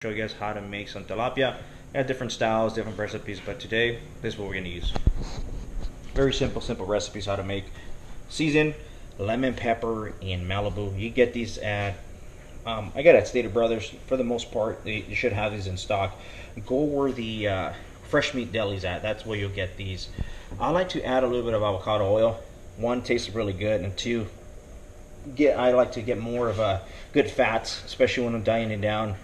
show you guys how to make some tilapia. Yeah, different styles, different recipes, but today this is what we're gonna use. Very simple recipes how to make. Seasoned lemon pepper and Malibu. You get these at I got at Stater Brothers. For the most part, you should have these in stock. Go where the fresh meat deli's at. That's where you'll get these. I like to add a little bit of avocado oil. One, tastes really good, and two, I like to get more of a good fats, especially when I'm dieting down.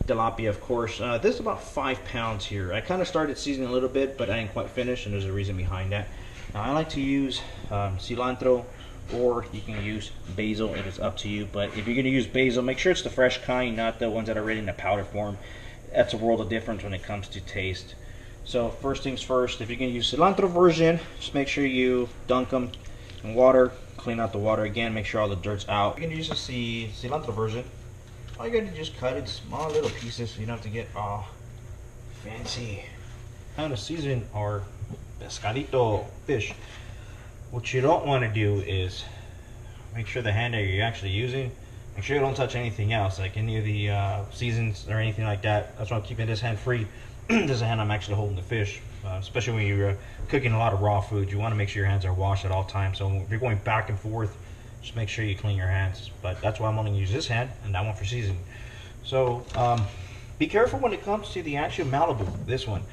Tilapia, of course. This is about 5 pounds here. I kind of started seasoning a little bit, but I didn't quite finish, and there's a reason behind that. Now, I like to use cilantro, or you can use basil. It is up to you, but if you're going to use basil, make sure it's the fresh kind, not the ones that are already in the powder form. That's a world of difference when it comes to taste. So first things first, if you're going to use cilantro version, just make sure you dunk them in water, clean out the water again, make sure all the dirt's out. If you're going to use the cilantro version, all you got to just cut it in small little pieces so you don't have to get all fancy. How to season our pescadito fish. What you don't want to do is make sure the hand that you're actually using, make sure you don't touch anything else, like any of the seasons or anything like that. That's why I'm keeping this hand free. This is the hand I'm actually holding the fish, especially when you're cooking a lot of raw food. You want to make sure your hands are washed at all times. So if you're going back and forth, just make sure you clean your hands. But that's why I'm only use this hand and that one for seasoning. So be careful when it comes to the actual Malibu, this one,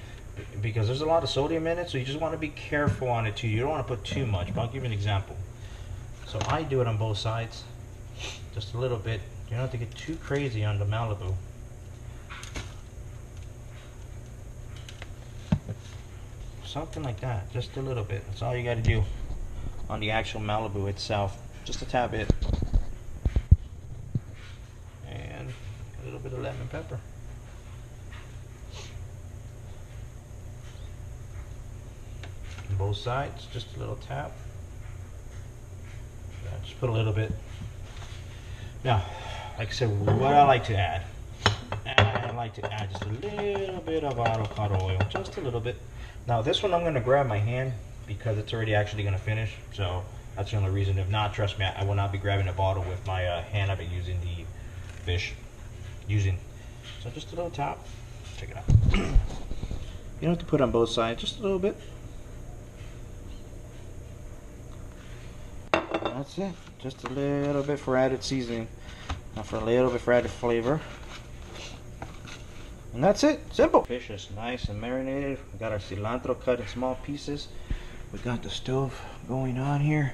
because there's a lot of sodium in it, so you just want to be careful on it too. You don't want to put too much, but I'll give you an example. So I do it on both sides, just a little bit. You don't have to get too crazy on the Malibu. Something like that, just a little bit. That's all you got to do on the actual Malibu itself. Just a tad bit. And a little bit of lemon pepper. On both sides, just a little tap. Yeah, just put a little bit. Now, like I said, what I like to add, I like to add just a little bit of avocado oil, just a little bit. Now this one I'm going to grab my hand because it's already actually going to finish, so that's the only reason. If not, trust me, I will not be grabbing a bottle with my hand. I've been using the fish. So just a little tap. Check it out. You don't have to put it on both sides, just a little bit. That's it. Just a little bit for added seasoning. Now for a little bit for added flavor. And that's it. Simple. Fish is nice and marinated. We got our cilantro cut in small pieces. We got the stove going on here.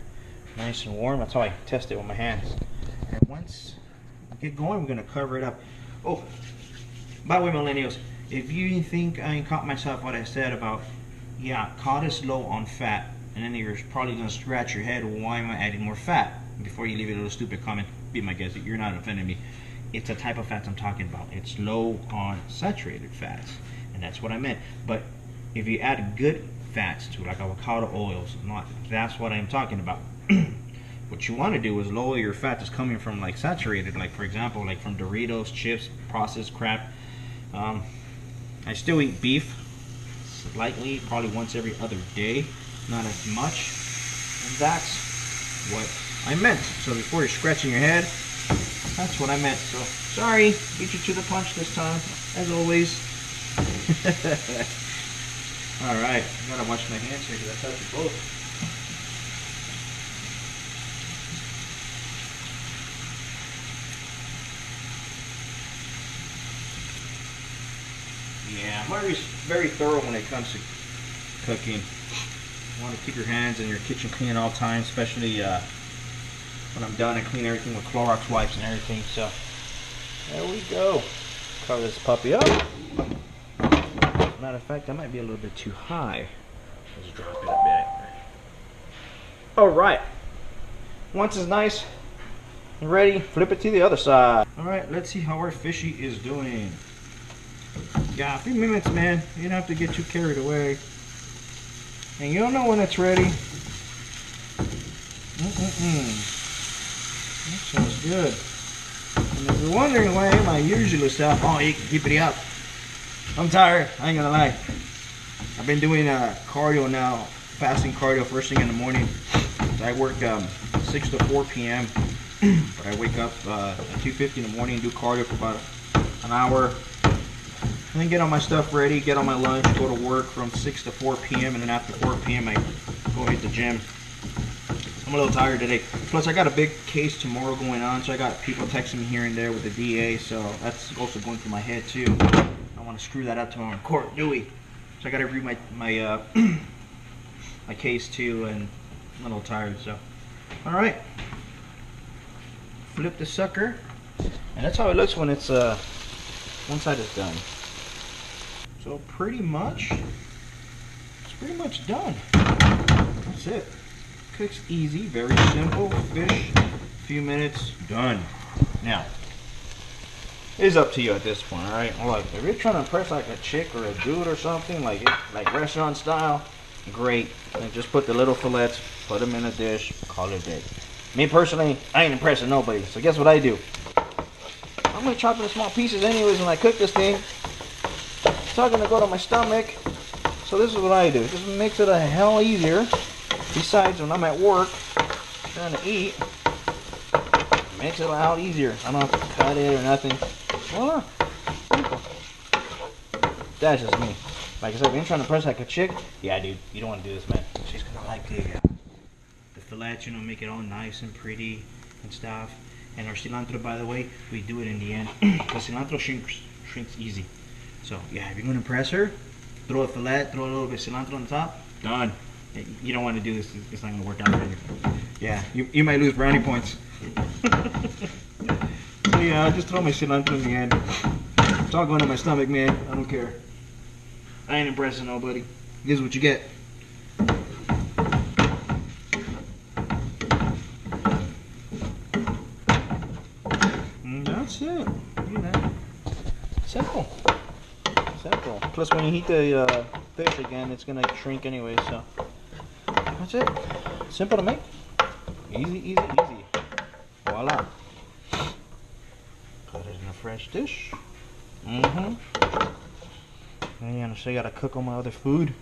Nice and warm. That's how I test it with my hands. And once we get going, we're going to cover it up. Oh, by the way, millennials, if you think I caught myself what I said about, yeah, cod is low on fat, and then you're probably going to scratch your head, why am I adding more fat? Before you leave a little stupid comment, be my guest, you're not offending me. It's a type of fats I'm talking about. It's low on saturated fats, and that's what I meant. But if you add good fats to it, like avocado oils, that's what I'm talking about. What you want to do is lower your fat that's coming from like saturated, like for example, like from Doritos, chips, processed crap. I still eat beef slightly, probably once every other day, not as much, and that's what I meant. So before you're scratching your head, that's what I meant. So sorry, beat you to the punch this time, as always. All right, I gotta wash my hands here because I touched both. Yeah, I'm always very thorough when it comes to cooking. You want to keep your hands in your kitchen clean at all times, especially when I'm done. I clean everything with Clorox wipes and everything. So there we go. Cover this puppy up. Matter of fact, that might be a little bit too high. Let's drop it a bit. All right. Once it's nice and ready, flip it to the other side. All right, let's see how our fishy is doing. Yeah, a few minutes, man. You don't have to get too carried away. And you'll know when it's ready. That sounds good. And if you're wondering why am I usually self, oh, you can keep it up. I'm tired. I ain't gonna lie. I've been doing cardio now, fasting cardio first thing in the morning. I work 6 to 4 p.m. But I wake up at 2:50 in the morning and do cardio for about an hour. And then get all my stuff ready, get all my lunch, go to work from 6 to 4 p.m. and then after 4 p.m. I go hit the gym. I'm a little tired today. Plus I got a big case tomorrow going on, so I got people texting me here and there with the DA, so that's also going through my head too. I want to screw that up tomorrow in court, Dewey. So I got to read my my case too, and I'm a little tired, so. All right. Flip the sucker. And that's how it looks when it's one side is done. So pretty much, it's pretty much done. That's it. Cooks easy, very simple. Fish, few minutes, done. Now, it's up to you at this point, all right? Look, if you're trying to impress like a chick or a dude or something, like restaurant style, great. And just put the little fillets, put them in a dish, call it a day. Me personally, I ain't impressing nobody. So guess what I do? I'm gonna chop it in small pieces anyways when I cook this thing. It's not gonna go to my stomach. So this is what I do. It just makes it a hell easier. Besides, when I'm at work trying to eat, it makes it a lot easier. I don't have to cut it or nothing. Voila. Simple. That's just me. Like I said, if you're trying to press like a chick, yeah, dude, you don't want to do this, man. She's gonna like the fillets, you know, make it all nice and pretty and stuff. And our cilantro, by the way, we do it in the end. The cilantro shrinks easy. So yeah, if you're gonna impress her, throw a fillet, throw a little bit of cilantro on the top, done. You don't want to do this, it's not gonna work out for you. Yeah, you might lose brownie points. So yeah, I'll just throw my cilantro in the end. It's all going to my stomach, man. I don't care. I ain't impressing nobody. This is what you get. And that's it. You know, simple. Simple. Plus, when you heat the fish again, it's gonna shrink anyway. So that's it. Simple to make. Easy, easy, easy. Voila. Put it in a fresh dish. And so I gotta cook all my other food.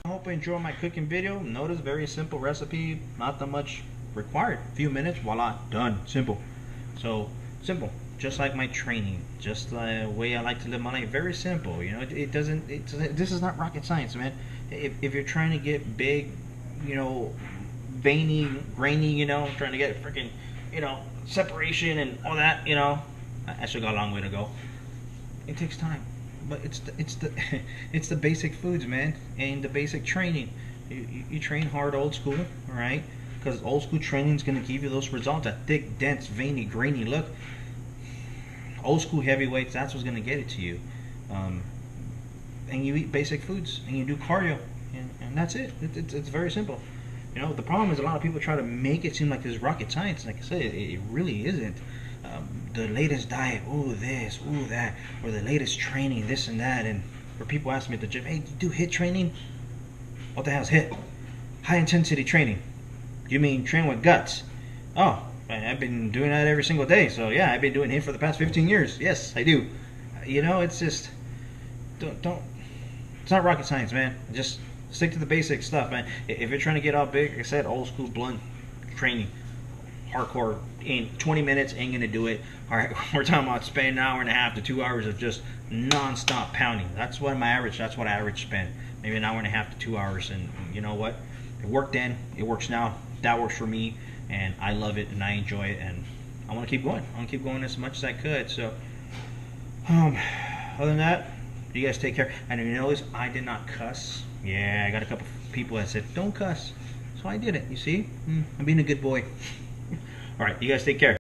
I hope you enjoy my cooking video. Notice, very simple recipe, not that much required. Few minutes, voila, done. Simple. So simple, just like my training, just the way I like to live my life. Very simple, you know. This is not rocket science, man. If you're trying to get big, you know, veiny, grainy, you know, trying to get freaking, you know, separation and all that, you know, I still got a long way to go. It takes time. But it's the basic foods, man, and the basic training. You train hard, old school, all right? Because old school training is going to give you those results, that thick, dense, veiny, grainy look. Old school heavyweights, that's what's going to get it to you. And you eat basic foods, and you do cardio, and that's it. It's very simple. You know, the problem is a lot of people try to make it seem like there's rocket science. Like I said, it really isn't. The latest diet, ooh this, ooh that, or the latest training, this and that, and where people ask me at the gym, hey, you do HIIT training? What the hell's HIIT? High intensity training. You mean train with guts? Oh, I've been doing that every single day, so yeah, I've been doing HIIT for the past 15 years. Yes, I do. You know, it's just, don't, it's not rocket science, man. Just stick to the basic stuff, man. If you're trying to get all big, like I said, old school blunt training, hardcore, in 20 minutes ain't gonna do it. All right, we're talking about spending an hour and a half to 2 hours of just non-stop pounding. That's what I average spend. Maybe an hour and a half to 2 hours, and you know what? It worked then, it works now. That works for me, and I love it, and I enjoy it, and I want to keep going. I want to keep going as much as I could. So, other than that, you guys take care. And you notice I did not cuss. Yeah, I got a couple people that said don't cuss, so I did it. You see, I'm being a good boy. All right, you guys take care.